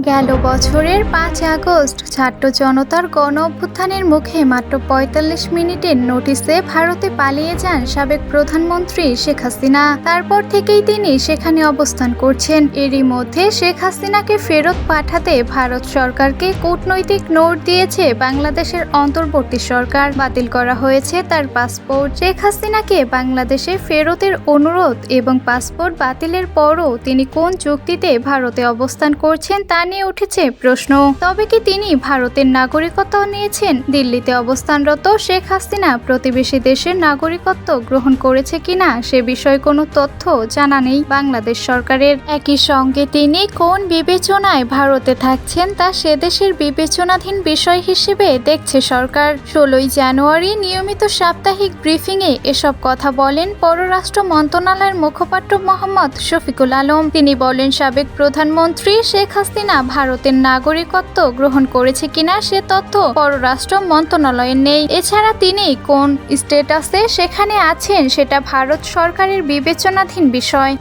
গেল বছরের ৫ আগস্ট ছাত্র জনতার গণ অভ্যুত্থানের মুখে মাত্র ৪৫ মিনিটের নোটিশে ভারতে পালিয়ে যান সাবেক প্রধানমন্ত্রী শেখ হাসিনা। তারপর থেকেই তিনি সেখানে অবস্থান করছেন। এরই মধ্যে শেখ হাসিনাকে ফেরত পাঠাতে ভারত সরকারকে কূটনৈতিক নোট দিয়েছে বাংলাদেশের অন্তর্বর্তী সরকার। বাতিল করা হয়েছে তার পাসপোর্ট। শেখ হাসিনাকে বাংলাদেশে ফেরতের অনুরোধ এবং পাসপোর্ট বাতিলের পরও তিনি কোন যুক্তিতে ভারতে অবস্থান করছেন তা নিয়ে উঠেছে প্রশ্ন। তবে কি তিনি ভারতের নাগরিকত্ব নিয়েছেন? দিল্লিতে অবস্থানরত শেখ হাসিনা প্রতিবেশী দেশের নাগরিকত্ব গ্রহণ করেছে কিনা সে বিষয়ে কোনো তথ্য জানা নেই বাংলাদেশ সরকারের। একই সঙ্গে তিনি কোন বিবেচনায় ভারতে থাকছেন তা সে দেশের বিবেচনাধীন বিষয় হিসেবে দেখছে সরকার। ১৬ই জানুয়ারি নিয়মিত সাপ্তাহিক ব্রিফিংয়ে এসব কথা বলেন পররাষ্ট্র মন্ত্রণালয়ের মুখপাত্র মোহাম্মদ শফিকুল আলম। তিনি বলেন, সাবেক প্রধানমন্ত্রী শেখ হাসিনা ভারতের নাগরিকত্ব গ্রহণ করেছে কিনা সে তথ্য পররাষ্ট্র মন্ত্রণালয়ের নেই। এছাড়া তিনি কোন স্ট্যাটাসে সেখানে আছেন সেটা ভারত সরকারের বিবেচনাধীন বিষয়।